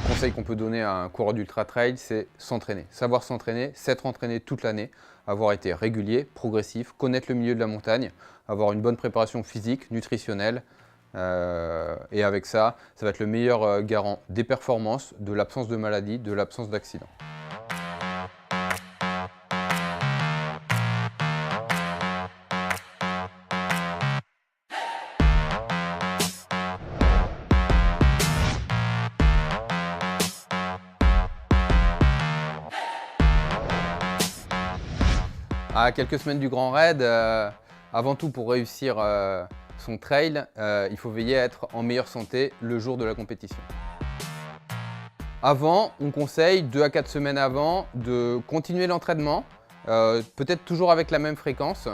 conseil qu'on peut donner à un coureur d'ultra trail, c'est s'entraîner. Savoir s'entraîner, s'être entraîné toute l'année, avoir été régulier, progressif, connaître le milieu de la montagne, avoir une bonne préparation physique, nutritionnelle. Et avec ça, ça va être le meilleur garant des performances, de l'absence de maladie, de l'absence d'accident. À quelques semaines du Grand Raid, avant tout pour réussir son trail, il faut veiller à être en meilleure santé le jour de la compétition. Avant, on conseille 2 à 4 semaines avant de continuer l'entraînement, peut-être toujours avec la même fréquence,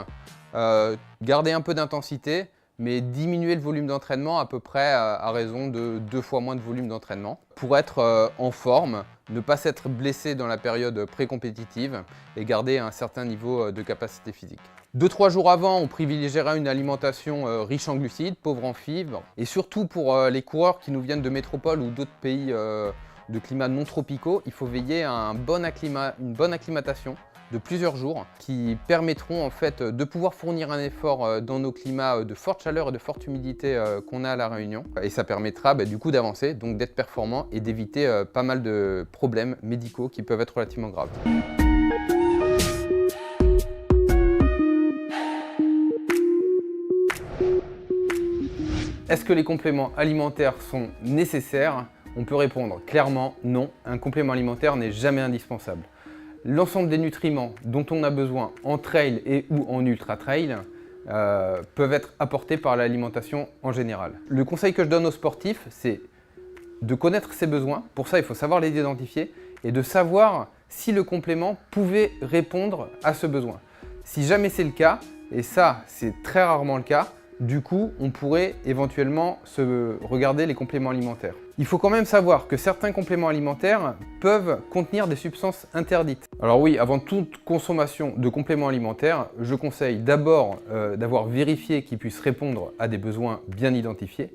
garder un peu d'intensité, mais diminuer le volume d'entraînement à peu près à raison de 2 fois moins de volume d'entraînement. Pour être en forme, ne pas s'être blessé dans la période pré-compétitive et garder un certain niveau de capacité physique. 2-3 jours avant, on privilégiera une alimentation riche en glucides, pauvre en fibres. Et surtout pour les coureurs qui nous viennent de métropole ou d'autres pays de climats non tropicaux, il faut veiller à une bonne acclimatation de plusieurs jours qui permettront en fait de pouvoir fournir un effort dans nos climats de forte chaleur et de forte humidité qu'on a à La Réunion. Et ça permettra du coup d'avancer, donc d'être performant et d'éviter pas mal de problèmes médicaux qui peuvent être relativement graves. Est-ce que les compléments alimentaires sont nécessaires? On peut répondre clairement non, un complément alimentaire n'est jamais indispensable. L'ensemble des nutriments dont on a besoin en trail et ou en ultra trail peuvent être apportés par l'alimentation en général. Le conseil que je donne aux sportifs, c'est de connaître ses besoins. Pour ça, il faut savoir les identifier et de savoir si le complément pouvait répondre à ce besoin. Si jamais c'est le cas, et ça c'est très rarement le cas, du coup, on pourrait éventuellement se regarder les compléments alimentaires. Il faut quand même savoir que certains compléments alimentaires peuvent contenir des substances interdites. Alors oui, avant toute consommation de compléments alimentaires, je conseille d'abord d'avoir vérifié qu'ils puissent répondre à des besoins bien identifiés,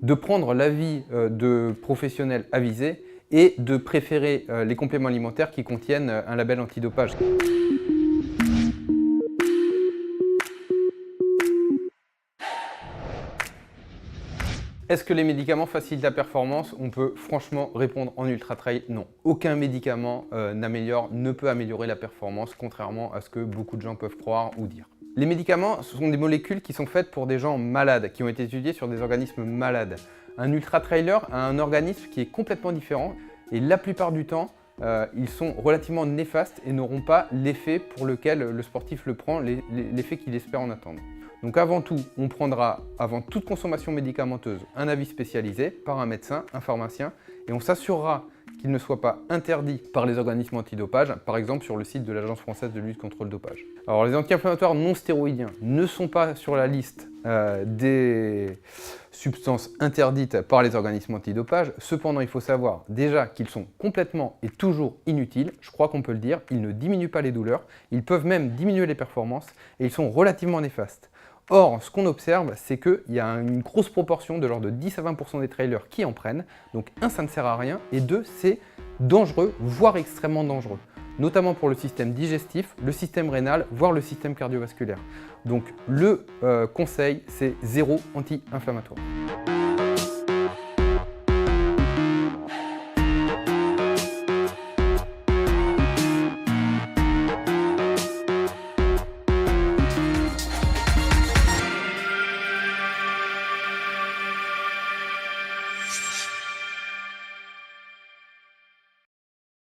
de prendre l'avis de professionnels avisés et de préférer les compléments alimentaires qui contiennent un label antidopage. Est-ce que les médicaments facilitent la performance? On peut franchement répondre en ultra trail non. Aucun médicament ne peut améliorer la performance, contrairement à ce que beaucoup de gens peuvent croire ou dire. Les médicaments, ce sont des molécules qui sont faites pour des gens malades, qui ont été étudiées sur des organismes malades. Un ultra trailer a un organisme qui est complètement différent et la plupart du temps, ils sont relativement néfastes et n'auront pas l'effet pour lequel le sportif le prend, l'effet qu'il espère en attendre. Donc avant tout, on prendra, avant toute consommation médicamenteuse, un avis spécialisé par un médecin, un pharmacien, et on s'assurera qu'il ne soit pas interdit par les organismes antidopage, par exemple sur le site de l'Agence française de lutte contre le dopage. Alors les anti-inflammatoires non stéroïdiens ne sont pas sur la liste des substances interdites par les organismes antidopage. Cependant, il faut savoir déjà qu'ils sont complètement et toujours inutiles, je crois qu'on peut le dire, ils ne diminuent pas les douleurs, ils peuvent même diminuer les performances et ils sont relativement néfastes. Or, ce qu'on observe, c'est qu'il y a une grosse proportion de l'ordre de 10 à 20% des trailers qui en prennent. Donc 1, ça ne sert à rien, et 2, c'est dangereux, voire extrêmement dangereux. Notamment pour le système digestif, le système rénal, voire le système cardiovasculaire. Donc le conseil, c'est 0 anti-inflammatoire.